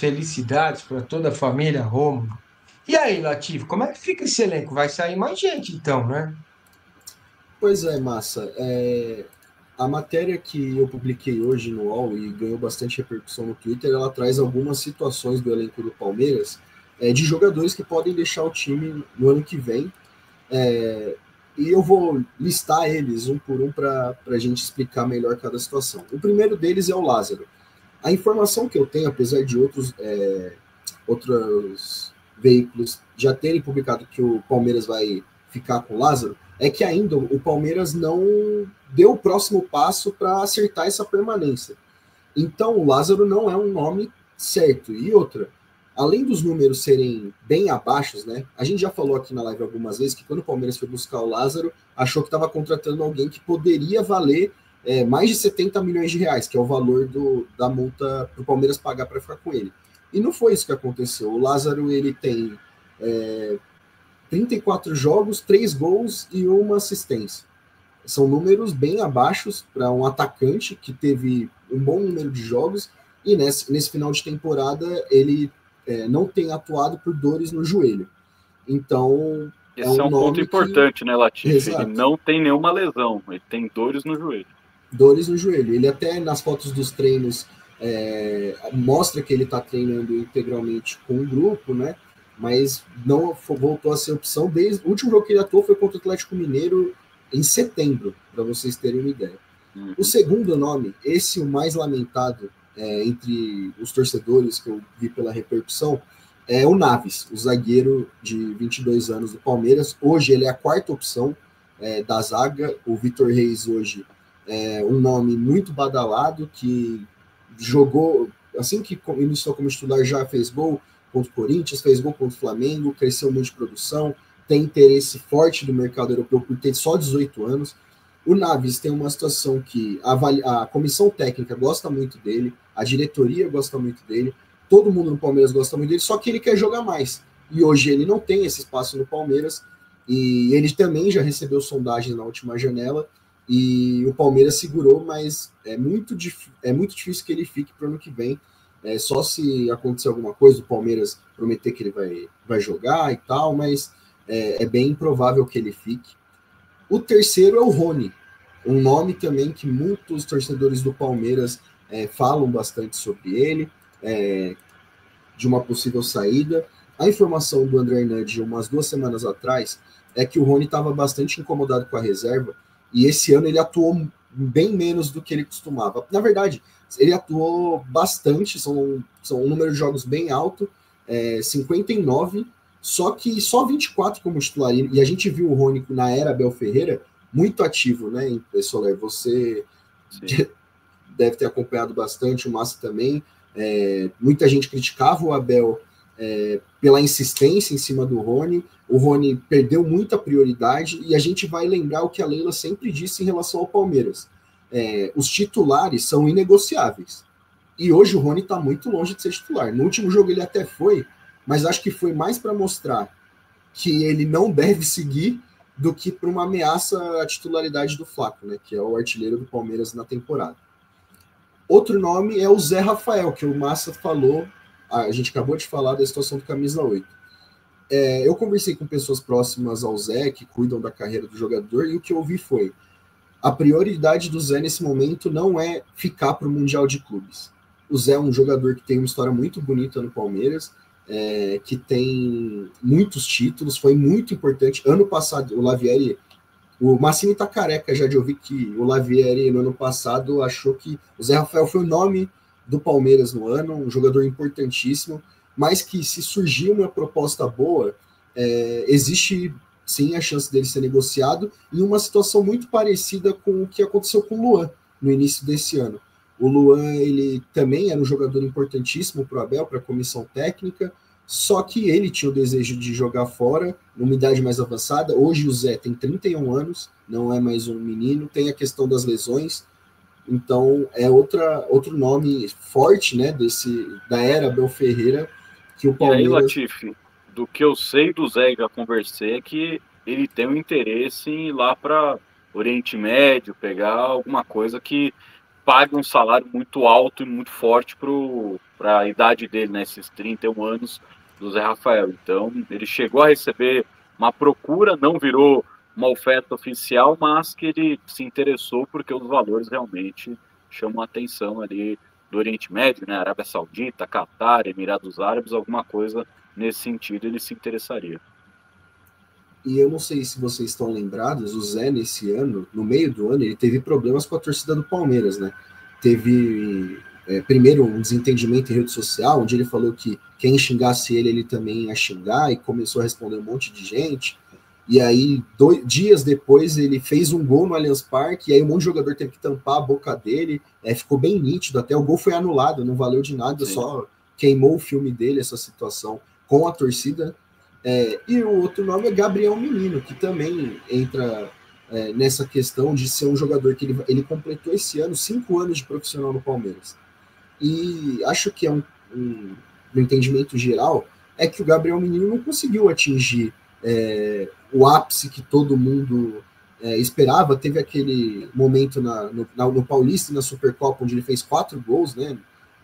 felicidades para toda a família Rômulo. E aí, Latif, como é que fica esse elenco? Vai sair mais gente, então, né? Pois é, Massa. A matéria que eu publiquei hoje no UOL e ganhou bastante repercussão no Twitter, ela traz algumas situações do elenco do Palmeiras, de jogadores que podem deixar o time no ano que vem. É, e eu vou listar eles um por um para a gente explicar melhor cada situação. O primeiro deles é o Lázaro. A informação que eu tenho, apesar de outros veículos já terem publicado que o Palmeiras vai ficar com o Lázaro, é que ainda o Palmeiras não deu o próximo passo para acertar essa permanência. Então o Lázaro não é um nome certo. E outra, além dos números serem bem abaixo, né? A gente já falou aqui na live algumas vezes que quando o Palmeiras foi buscar o Lázaro, achou que estava contratando alguém que poderia valer mais de 70 milhões de reais, que é o valor da multa para o Palmeiras pagar para ficar com ele. E não foi isso que aconteceu. O Lázaro ele tem 34 jogos, 3 gols e uma assistência. São números bem abaixo para um atacante que teve um bom número de jogos e nesse final de temporada ele não tem atuado por dores no joelho. Então, é Esse é um um ponto nome que... importante, né, Latif? Ele Exato. não tem nenhuma lesão, ele tem dores no joelho. Dores no joelho. Ele até nas fotos dos treinos mostra que ele está treinando integralmente com o grupo, né? Mas não voltou a ser opção. O último jogo que ele atuou foi contra o Atlético Mineiro em setembro, para vocês terem uma ideia. O segundo nome, esse o mais lamentado entre os torcedores que eu vi pela repercussão, é o Naves, o zagueiro de 22 anos do Palmeiras. Hoje ele é a quarta opção da zaga. O Vitor Reis hoje é um nome muito badalado, que jogou, assim que iniciou como titular, já fez gol contra o Corinthians, fez gol contra o Flamengo, cresceu muito de produção, tem interesse forte do mercado europeu por ter só 18 anos. O Naves tem uma situação que a comissão técnica gosta muito dele, a diretoria gosta muito dele, todo mundo no Palmeiras gosta muito dele, só que ele quer jogar mais. E hoje ele não tem esse espaço no Palmeiras, e ele também já recebeu sondagens na última janela, e o Palmeiras segurou, mas é muito difícil que ele fique para o ano que vem. Só se acontecer alguma coisa, o Palmeiras prometer que ele vai jogar e tal, mas é bem improvável que ele fique. O terceiro é o Rony, um nome também que muitos torcedores do Palmeiras falam bastante sobre ele, de uma possível saída. A informação do André Hernandes, umas 2 semanas atrás, é que o Rony estava bastante incomodado com a reserva, e esse ano ele atuou bem menos do que ele costumava. Na verdade, ele atuou bastante, são um número de jogos bem alto, 59, só que só 24 como titular. E a gente viu o Rony na era Abel Ferreira muito ativo, né, Soler? Você deve ter acompanhado bastante, o Massa também. Muita gente criticava o Abel pela insistência em cima do Rony. O Rony perdeu muita prioridade e a gente vai lembrar o que a Leila sempre disse em relação ao Palmeiras. Os titulares são inegociáveis. E hoje o Rony está muito longe de ser titular. No último jogo ele até foi, mas acho que foi mais para mostrar que ele não deve seguir do que para uma ameaça à titularidade do Flaco, né, que é o artilheiro do Palmeiras na temporada. Outro nome é o Zé Rafael, que o Massa falou, a gente acabou de falar da situação do camisa 8. Eu conversei com pessoas próximas ao Zé, que cuidam da carreira do jogador, e o que eu ouvi foi: a prioridade do Zé nesse momento não é ficar para o Mundial de Clubes. O Zé é um jogador que tem uma história muito bonita no Palmeiras, que tem muitos títulos, foi muito importante. Ano passado, o Lavieri, o Massini tá careca já de ouvir que o Lavieri, no ano passado, achou que o Zé Rafael foi o nome do Palmeiras no ano, um jogador importantíssimo, mas que se surgir uma proposta boa, existe sim a chance dele ser negociado, em uma situação muito parecida com o que aconteceu com o Luan no início desse ano. O Luan, ele também era um jogador importantíssimo para o Abel, para a comissão técnica, só que ele tinha o desejo de jogar fora, numa idade mais avançada. Hoje o Zé tem 31 anos, não é mais um menino, tem a questão das lesões, então é outro nome forte, né, da era Abel Ferreira, que o Palmeiras... E aí, Latif, do que eu sei do Zé, já conversei, é que ele tem um interesse em ir lá para Oriente Médio, pegar alguma coisa que pague um salário muito alto e muito forte para a idade dele, né? Esses 31 anos do Zé Rafael. Então, ele chegou a receber uma procura, não virou uma oferta oficial, mas que ele se interessou porque os valores realmente chamam a atenção ali do Oriente Médio, né? Arábia Saudita, Catar, Emirados Árabes, alguma coisa nesse sentido ele se interessaria. E eu não sei se vocês estão lembrados, o Zé, nesse ano, no meio do ano, ele teve problemas com a torcida do Palmeiras, né? Teve, primeiro, um desentendimento em rede social, onde ele falou que quem xingasse ele também ia xingar, e começou a responder um monte de gente. E aí, 2 dias depois, ele fez um gol no Allianz Parque, e aí um monte de jogador teve que tampar a boca dele, ficou bem nítido, até o gol foi anulado, não valeu de nada, Sim. Só queimou o filme dele, essa situação com a torcida. E o outro nome é Gabriel Menino, que também entra nessa questão de ser um jogador que ele completou esse ano 5 anos de profissional no Palmeiras. E acho que no entendimento geral, é que o Gabriel Menino não conseguiu atingir o ápice que todo mundo esperava. Teve aquele momento no Paulista e na Supercopa, onde ele fez 4 gols, né,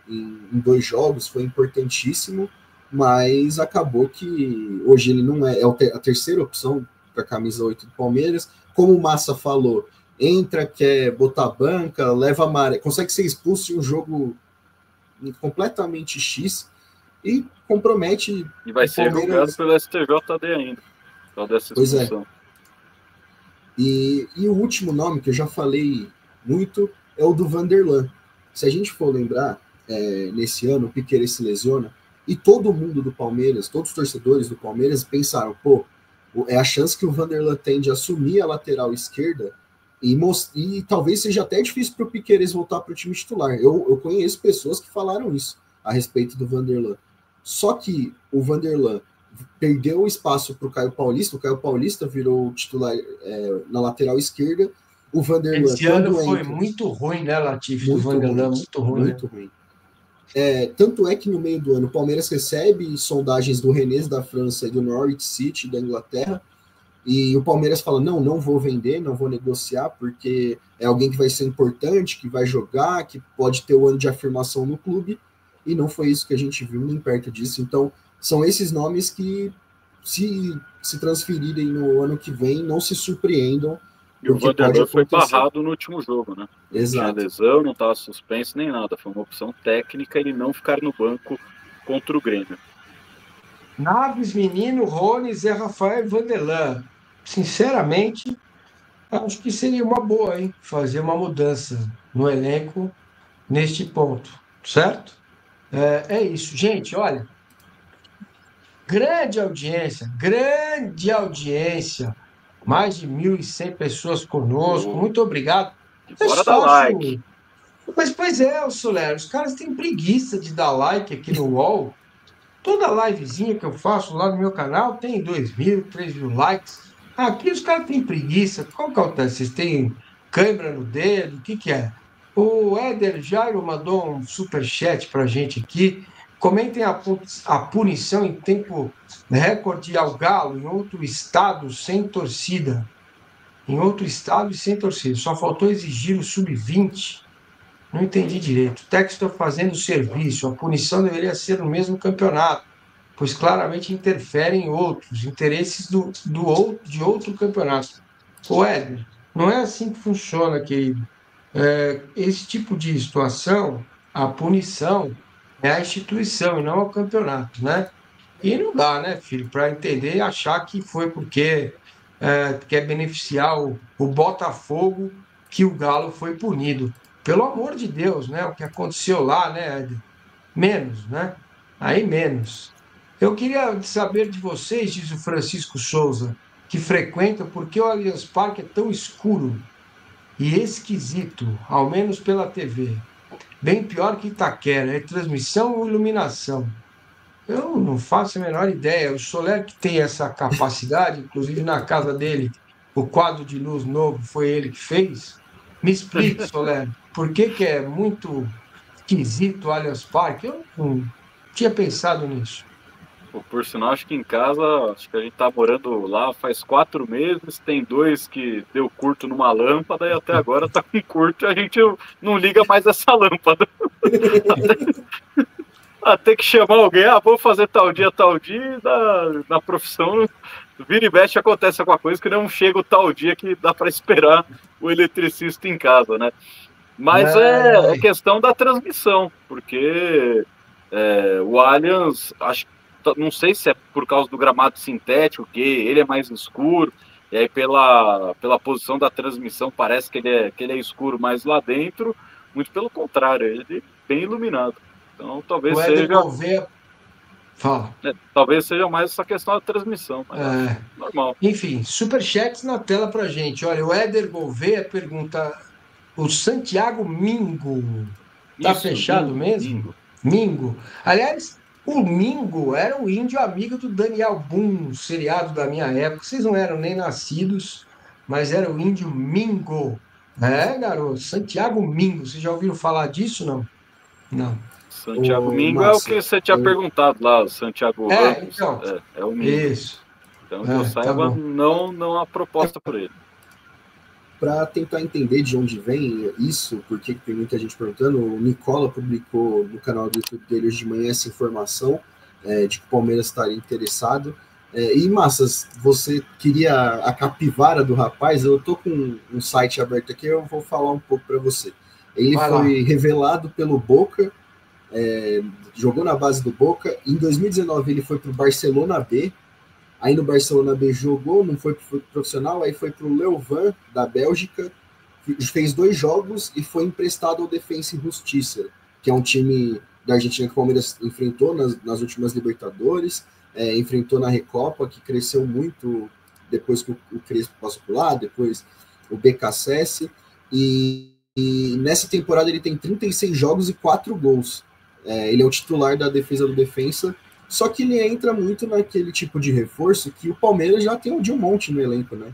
em 2 jogos, foi importantíssimo, mas acabou que hoje ele não é a terceira opção para a camisa 8 do Palmeiras. Como o Massa falou, entra, quer botar banca, leva amarelo, consegue ser expulso em um jogo completamente X e compromete. E vai ser julgado pelo STJD ainda, dessa expulsão. E o último nome que eu já falei muito é o do Vanderlan. Se a gente for lembrar, nesse ano o Piquerez se lesiona, e todo mundo do Palmeiras, todos os torcedores do Palmeiras pensaram, é a chance que o Vanderlan tem de assumir a lateral esquerda e talvez seja até difícil para o Piquerez voltar para o time titular. Eu conheço pessoas que falaram isso a respeito do Vanderlan. Só que o Vanderlan perdeu o espaço para o Caio Paulista virou titular na lateral esquerda. O Vanderlan... Esse ano foi muito ruim, né, Latif, do Vanderlan, muito ruim. Muito ruim. Tanto é que no meio do ano o Palmeiras recebe sondagens do Rennes da França e do Norwich City da Inglaterra, e o Palmeiras fala, não vou vender, não vou negociar, porque é alguém que vai ser importante, que vai jogar, que pode ter o ano de afirmação no clube, e não foi isso que a gente viu, nem perto disso. Então, são esses nomes que, se transferirem no ano que vem, não se surpreendam. E o Vanderlan foi barrado no último jogo, né? Exato. Não tinha lesão, não estava suspenso nem nada. Foi uma opção técnica ele não ficar no banco contra o Grêmio. Naves, Menino, Rony, Zé Rafael e Vanderlan. Sinceramente, acho que seria uma boa, hein? Fazer uma mudança no elenco neste ponto, certo? É isso. Gente, olha, grande audiência. Mais de 1.100 pessoas conosco. Muito obrigado. Bora dar like. Mas, pois o Soler, os caras têm preguiça de dar like aqui no UOL. Toda livezinha que eu faço lá no meu canal tem 2.000, 3.000 likes. Aqui os caras têm preguiça. Qual que é o teste? Vocês têm câimbra no dedo? O que é? O Éder Jairo mandou um superchat pra gente aqui. Comentem a punição em tempo recorde ao Galo em outro estado sem torcida. Só faltou exigir o sub-20. Não entendi direito. O técnico está fazendo serviço. A punição deveria ser no mesmo campeonato, pois claramente interfere em outros interesses de outro campeonato. O Éder, não é assim que funciona, querido. Esse tipo de situação, a punição é a instituição e não o campeonato, né? E não dá, né, filho, para entender e achar que foi porque quer beneficiar o Botafogo que o Galo foi punido. Pelo amor de Deus, né? O que aconteceu lá, né, Éder? Menos, né? Aí menos. Eu queria saber de vocês, diz o Francisco Souza, que frequentam, por que o Allianz Parque é tão escuro e esquisito, ao menos pela TV. Bem pior que Itaquera, é transmissão ou iluminação? Eu não faço a menor ideia. O Soler que tem essa capacidade, inclusive na casa dele, o quadro de luz novo foi ele que fez. Me explique, Soler, por que é muito esquisito o Allianz Parque? Eu não tinha pensado nisso. Por sinal, acho que em casa, acho que a gente tá morando lá faz 4 meses, tem 2 que deu curto numa lâmpada e até agora tá com curto e a gente não liga mais essa lâmpada. Até que chamar alguém, vou fazer tal dia, e na profissão, vira e mexe acontece alguma coisa que não chega o tal dia que dá para esperar o eletricista em casa, né? Mas é questão da transmissão, porque o Allianz, não sei se é por causa do gramado sintético, que ele é mais escuro, e aí pela posição da transmissão parece que ele é escuro, mas lá dentro, muito pelo contrário, ele é bem iluminado. Então talvez seja. Gouveia... Fala. Talvez seja mais essa questão da transmissão, mas normal. Enfim, superchats na tela pra gente. Olha, o Éder Gouveia pergunta: o Santiago Mingo tá fechado mesmo? Mingo. Aliás, o Mingo era o índio amigo do Daniel Boone, seriado da minha época. Vocês não eram nem nascidos, mas era o índio Mingo. Garoto, Santiago Mingo. Vocês já ouviram falar disso, não? Não. Santiago Mingo é o que você tinha perguntado lá, Santiago Ramos. Então, é o Mingo. Isso. Então, que eu saiba, não há proposta por ele. Para tentar entender de onde vem isso, porque tem muita gente perguntando, o Nicola publicou no canal do YouTube dele hoje de manhã essa informação de que o Palmeiras estaria interessado. E, Massas, você queria a capivara do rapaz? Eu tô com um site aberto aqui, eu vou falar um pouco para você. Ele foi revelado pelo Boca, jogou na base do Boca. Em 2019 ele foi para o Barcelona B. Aí no Barcelona B jogou, não foi pro profissional, aí foi pro Leuven, da Bélgica, fez 2 jogos e foi emprestado ao Defensa e Justiça, que é um time da Argentina que o Palmeiras enfrentou nas últimas Libertadores, enfrentou na Recopa, que cresceu muito depois que o Crespo passou por lá, depois o BKSS, e nessa temporada ele tem 36 jogos e 4 gols. Ele é o titular da defesa do Defensa. Só que ele entra muito naquele tipo de reforço que o Palmeiras já tem de um monte no elenco, né?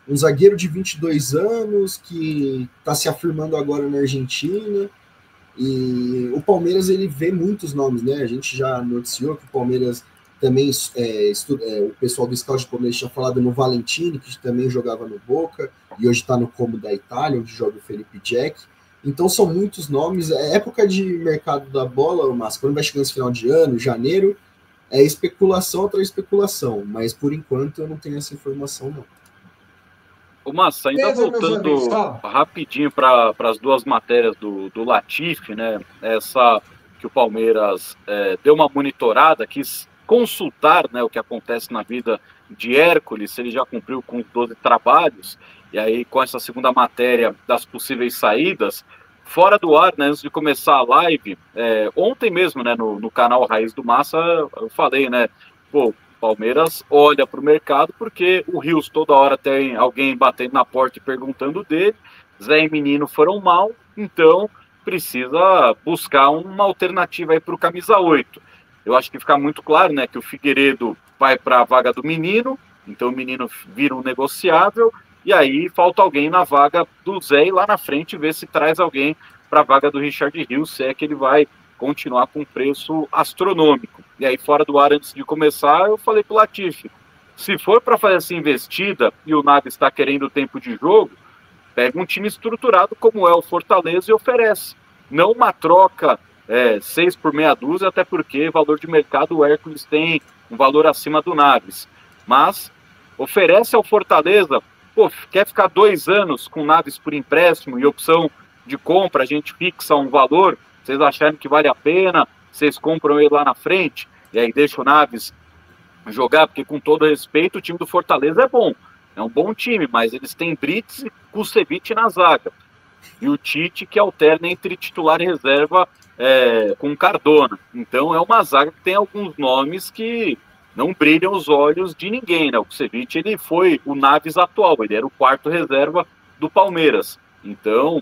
Um zagueiro de 22 anos que está se afirmando agora na Argentina. E o Palmeiras, ele vê muitos nomes, né? A gente já noticiou que o Palmeiras também, o pessoal do Scout do Palmeiras tinha falado no Valentini, que também jogava no Boca, e hoje está no Como da Itália, onde joga o Felipe Jack. Então são muitos nomes. É época de mercado da bola, mas quando vai chegando esse final de ano, janeiro, é especulação atrás especulação, mas por enquanto eu não tenho essa informação, não. Ô, Massa, ainda voltando rapidinho para as 2 matérias do Latifi, né? Essa que o Palmeiras deu uma monitorada, quis consultar, né, o que acontece na vida de Hércules, se ele já cumpriu com os 12 trabalhos, e aí com essa segunda matéria das possíveis saídas. Fora do ar, né, antes de começar a live, ontem mesmo, né, no canal Raiz do Massa, eu falei, né, pô, Palmeiras olha para o mercado porque o Rios toda hora tem alguém batendo na porta e perguntando dele, Zé e Menino foram mal, então precisa buscar uma alternativa aí para o camisa 8. Eu acho que fica muito claro, né, que o Figueiredo vai para a vaga do Menino, então o Menino vira um negociável, e aí falta alguém na vaga do Zé e lá na frente ver se traz alguém para a vaga do Richard Rios, se é que ele vai continuar com um preço astronômico. E aí fora do ar, antes de começar, eu falei para o Latifi, se for para fazer essa investida e o Naves está querendo tempo de jogo, pega um time estruturado como é o Fortaleza e oferece. Não uma troca 6 por meia dúzia, até porque valor de mercado o Hércules tem um valor acima do Naves. Mas oferece ao Fortaleza, pô, quer ficar 2 anos com Naves por empréstimo e opção de compra, a gente fixa um valor, vocês acharem que vale a pena, vocês compram ele lá na frente, e aí deixa o Naves jogar, porque com todo respeito, o time do Fortaleza é bom, é um bom time, mas eles têm Brits e Kusevich na zaga, e o Tite que alterna entre titular e reserva com Cardona, então é uma zaga que tem alguns nomes que não brilham os olhos de ninguém, né? O Kusevich, ele foi o Naves atual, ele era o 4º reserva do Palmeiras. Então,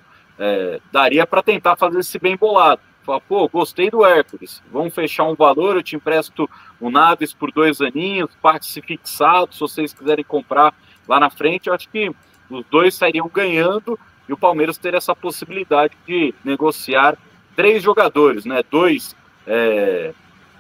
daria para tentar fazer esse bem bolado. Falar, pô, gostei do Hércules, vamos fechar um valor, eu te empresto o Naves por 2 aninhos, passe fixado, se vocês quiserem comprar lá na frente, eu acho que os dois sairiam ganhando e o Palmeiras teria essa possibilidade de negociar 3 jogadores, né? 2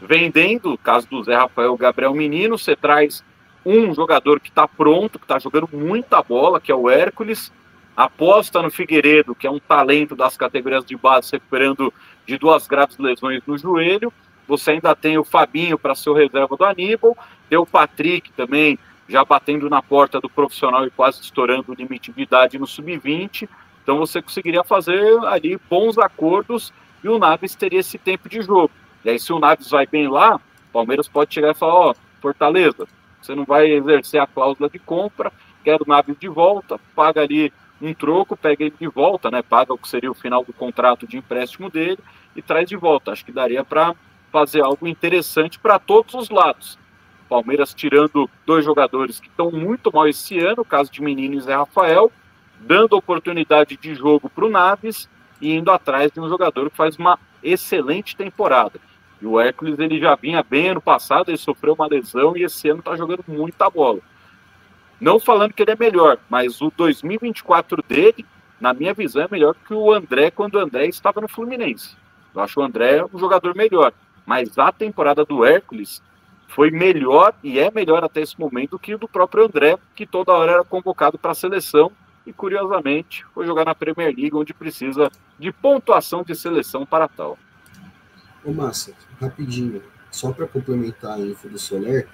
vendendo, no caso do Zé Rafael, Gabriel Menino, você traz um jogador que está pronto, que está jogando muita bola, que é o Hércules, aposta no Figueiredo, que é um talento das categorias de base, se recuperando de 2 graves lesões no joelho. Você ainda tem o Fabinho para ser o reserva do Aníbal, tem o Patrick também, já batendo na porta do profissional e quase estourando o limite de idade no sub-20. Então você conseguiria fazer ali bons acordos e o Naves teria esse tempo de jogo. E aí, se o Naves vai bem lá, o Palmeiras pode chegar e falar, ó, Fortaleza, você não vai exercer a cláusula de compra, quero o Naves de volta, paga ali um troco, pega ele de volta, né? Paga o que seria o final do contrato de empréstimo dele e traz de volta. Acho que daria para fazer algo interessante para todos os lados. O Palmeiras tirando 2 jogadores que estão muito mal esse ano, o caso de Menino e Zé Rafael, dando oportunidade de jogo para o Naves e indo atrás de um jogador que faz uma excelente temporada. E o Hércules, ele já vinha bem ano passado, ele sofreu uma lesão e esse ano está jogando muita bola. Não falando que ele é melhor, mas o 2024 dele, na minha visão, é melhor que o André quando o André estava no Fluminense. Eu acho o André um jogador melhor, mas a temporada do Hércules foi melhor e é melhor até esse momento que o do próprio André, que toda hora era convocado para a seleção e, curiosamente, foi jogar na Premier League, onde precisa de pontuação de seleção para tal. Ô, Massa, rapidinho, só para complementar a info do Soler,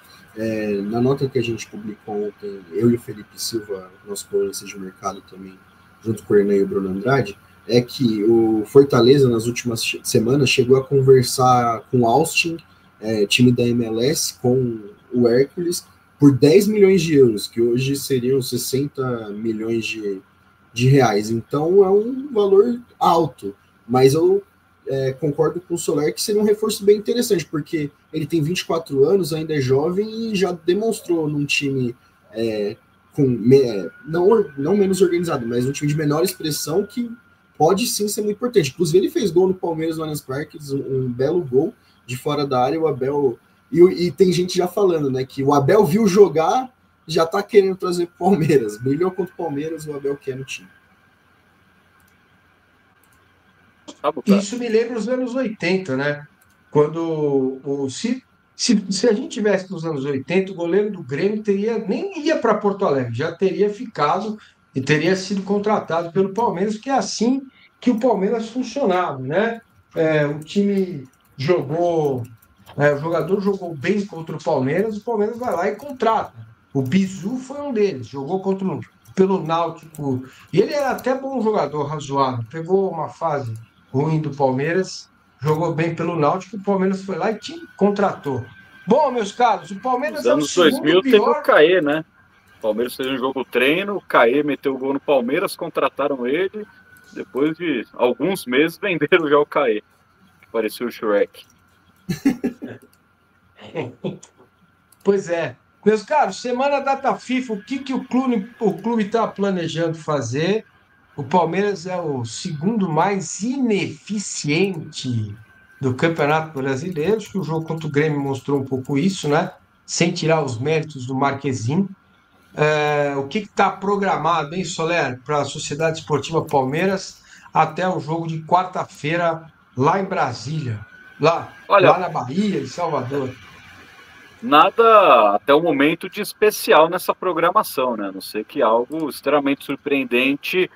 na nota que a gente publicou ontem, eu e o Felipe Silva, nosso colunista de mercado também, junto com o Hernan e o Bruno Andrade, é que o Fortaleza, nas últimas semanas, chegou a conversar com o Austin, time da MLS, com o Hércules, por 10 milhões de euros, que hoje seriam 60 milhões de reais. Então, é um valor alto, mas eu concordo com o Soler que seria um reforço bem interessante, porque ele tem 24 anos, ainda é jovem e já demonstrou num time não menos organizado, mas um time de menor expressão que pode sim ser muito importante. Inclusive, ele fez gol no Palmeiras, no Allianz Parque, um belo gol de fora da área. O Abel... E tem gente já falando, né, que o Abel viu jogar, já tá querendo trazer pro Palmeiras. Brilhou contra o Palmeiras, o Abel quer no time. Isso me lembra os anos 80, né? Quando se a gente tivesse nos anos 80, o goleiro do Grêmio nem ia para Porto Alegre, já teria ficado e teria sido contratado pelo Palmeiras, que é assim que o Palmeiras funcionava, né? O time jogou, o jogador jogou bem contra o Palmeiras vai lá e contrata. O Bizu foi um deles, jogou pelo Náutico, e ele era até bom jogador, razoável, pegou uma fase ruim do Palmeiras, jogou bem pelo Náutico, o Palmeiras foi lá e te contratou. Bom, meus caros, o Palmeiras é o segundo 2000 pior... teve o Caê, né? O Palmeiras fez um jogo treino, o Caê meteu o gol no Palmeiras, contrataram ele, depois de alguns meses venderam já o Caê, que parecia o Shrek. Pois é. Meus caros, semana data FIFA, o que o clube está planejando fazer? O Palmeiras é o segundo mais ineficiente do Campeonato Brasileiro. Acho que o jogo contra o Grêmio mostrou um pouco isso, né? Sem tirar os méritos do Marquezinho. O que está programado, hein, Soler, para a Sociedade Esportiva Palmeiras até o jogo de quarta-feira lá em Brasília, lá na Bahia, em Salvador? Nada até o momento de especial nessa programação, né? A não ser que algo extremamente surpreendente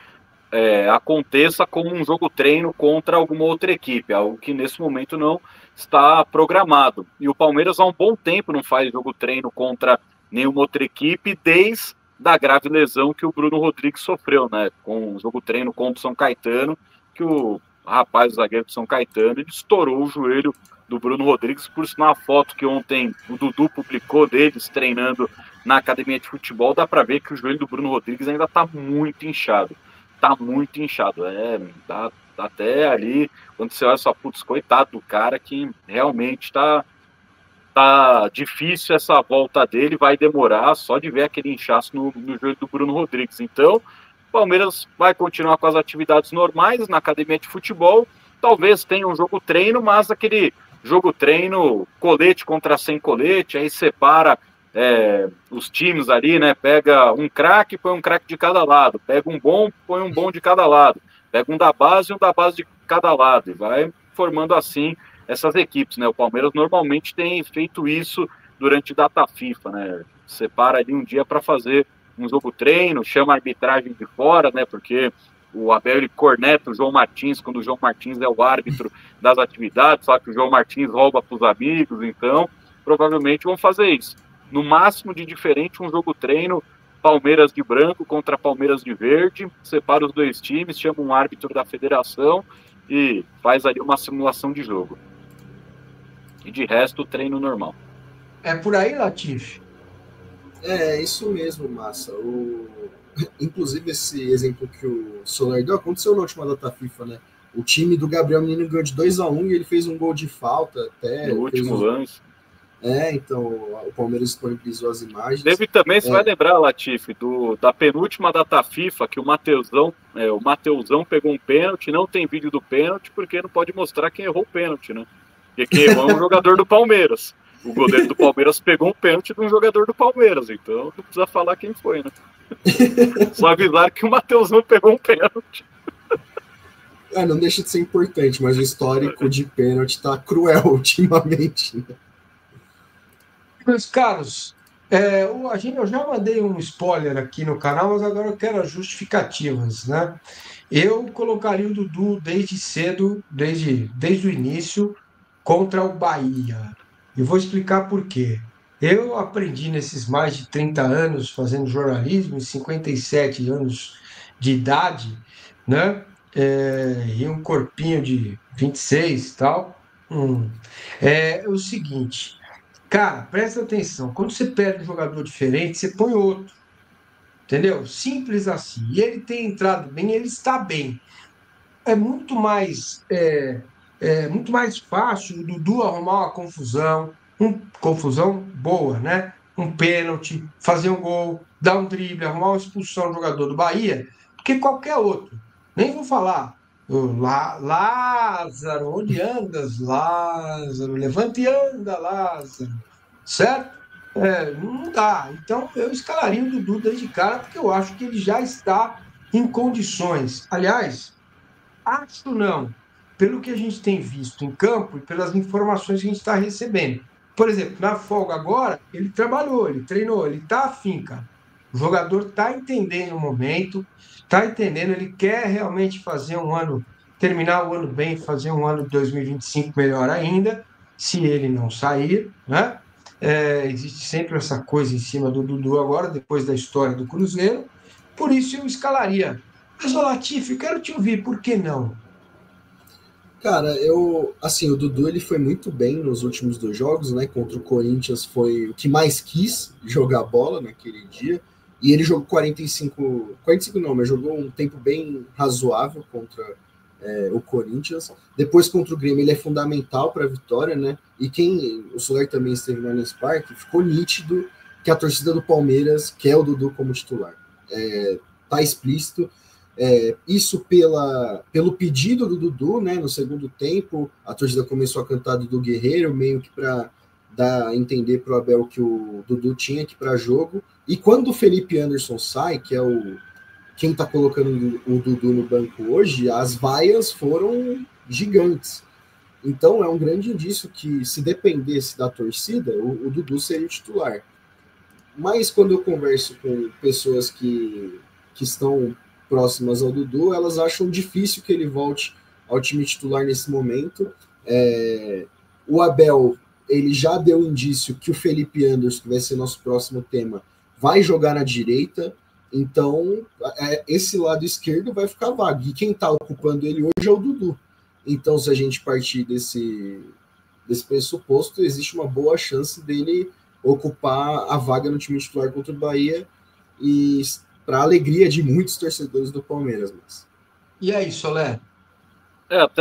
aconteça como um jogo treino contra alguma outra equipe, algo que nesse momento não está programado. E o Palmeiras há um bom tempo não faz jogo treino contra nenhuma outra equipe, desde a grave lesão que o Bruno Rodrigues sofreu, né? Com o jogo treino contra o São Caetano, que o rapaz, o zagueiro do São Caetano, ele estourou o joelho do Bruno Rodrigues, por sinal a foto que ontem o Dudu publicou deles treinando na academia de futebol, dá para ver que o joelho do Bruno Rodrigues ainda está muito inchado. Tá muito inchado, tá até ali, quando você olha só, putz, coitado do cara, que realmente tá difícil essa volta dele, vai demorar só de ver aquele inchaço no joelho do Bruno Rodrigues. Então, o Palmeiras vai continuar com as atividades normais na academia de futebol, talvez tenha um jogo treino, mas aquele jogo treino, colete contra sem colete, aí separa os times ali, né? Pega um craque, põe um craque de cada lado. Pega um bom, põe um bom de cada lado. Pega um da base e um da base de cada lado. E vai formando assim essas equipes, né? O Palmeiras normalmente tem feito isso durante data FIFA, né? Separa ali um dia para fazer um jogo treino, chama a arbitragem de fora, né? Porque o Abel ele corneta o João Martins quando o João Martins é o árbitro das atividades, só que o João Martins rouba para os amigos, então provavelmente vão fazer isso. No máximo de diferente, um jogo treino, Palmeiras de branco contra Palmeiras de verde, separa os dois times, chama um árbitro da federação e faz ali uma simulação de jogo. E de resto, treino normal. É por aí, Latif? É isso mesmo, Massa. Inclusive, esse exemplo que o Soler deu aconteceu na última data FIFA, né? O time do Gabriel Menino ganhou de 2-1 e ele fez um gol de falta até. No último lance. Então o Palmeiras disponibilizou as imagens. Teve também, você vai lembrar, Latif, da penúltima data FIFA, que o Mateusão pegou um pênalti, não tem vídeo do pênalti, porque não pode mostrar quem errou o pênalti, né? Porque quem errou é um jogador do Palmeiras. O goleiro do Palmeiras pegou um pênalti de um jogador do Palmeiras, então não precisa falar quem foi, né? Só avisar que o Mateusão pegou um pênalti. Não deixa de ser importante, mas o histórico de pênalti tá cruel ultimamente, né? Meus caros, eu já mandei um spoiler aqui no canal, mas agora eu quero as justificativas, né? Eu colocaria o Dudu desde cedo, desde o início, contra o Bahia. E vou explicar por quê. Eu aprendi nesses mais de 30 anos fazendo jornalismo, em 57 anos de idade, né? E um corpinho de 26 e tal. É o seguinte, cara, presta atenção. Quando você perde um jogador diferente, você põe outro. Entendeu? Simples assim. E ele tem entrado bem, ele está bem. É muito mais fácil o Dudu arrumar uma confusão boa, né? Um pênalti, fazer um gol, dar um drible, arrumar uma expulsão do jogador do Bahia, do que qualquer outro. Nem vou falar. Lázaro, onde andas, Lázaro? Levanta e anda, Lázaro. Certo? Não dá. Então, eu escalaria o Dudu desde cara, porque eu acho que ele já está em condições. Aliás, acho não, pelo que a gente tem visto em campo e pelas informações que a gente está recebendo. Por exemplo, na folga agora, ele trabalhou, ele treinou, ele está afim, cara. O jogador está entendendo o momento, está entendendo, ele quer realmente fazer um ano, terminar o ano bem, fazer um ano de 2025 melhor ainda, se ele não sair, né? Existe sempre essa coisa em cima do Dudu agora, depois da história do Cruzeiro, por isso eu escalaria. Mas, Latif, eu quero te ouvir, por que não? Cara, o Dudu ele foi muito bem nos últimos 2 jogos, né? Contra o Corinthians foi o que mais quis jogar bola naquele dia. E ele jogou 45 não, mas jogou um tempo bem razoável contra o Corinthians. Depois contra o Grêmio ele é fundamental para a vitória, né? E o Soler também esteve no Allianz Parque, ficou nítido que a torcida do Palmeiras quer o Dudu como titular. Tá explícito. Isso pelo pedido do Dudu, né? No segundo tempo, a torcida começou a cantar Dudu Guerreiro, meio que para dar a entender para o Abel que o Dudu tinha que ir para jogo. E quando o Felipe Anderson sai, que é quem está colocando o Dudu no banco hoje, as vaias foram gigantes. Então é um grande indício que, se dependesse da torcida, o Dudu seria o titular. Mas quando eu converso com pessoas que estão próximas ao Dudu, elas acham difícil que ele volte ao time titular nesse momento. O Abel, ele já deu indício que o Felipe Anderson, que vai ser nosso próximo tema, vai jogar na direita, então esse lado esquerdo vai ficar vago, e quem está ocupando ele hoje é o Dudu. Então, se a gente partir desse pressuposto, existe uma boa chance dele ocupar a vaga no time titular contra o Bahia, e para a alegria de muitos torcedores do Palmeiras. E aí, Soler? Até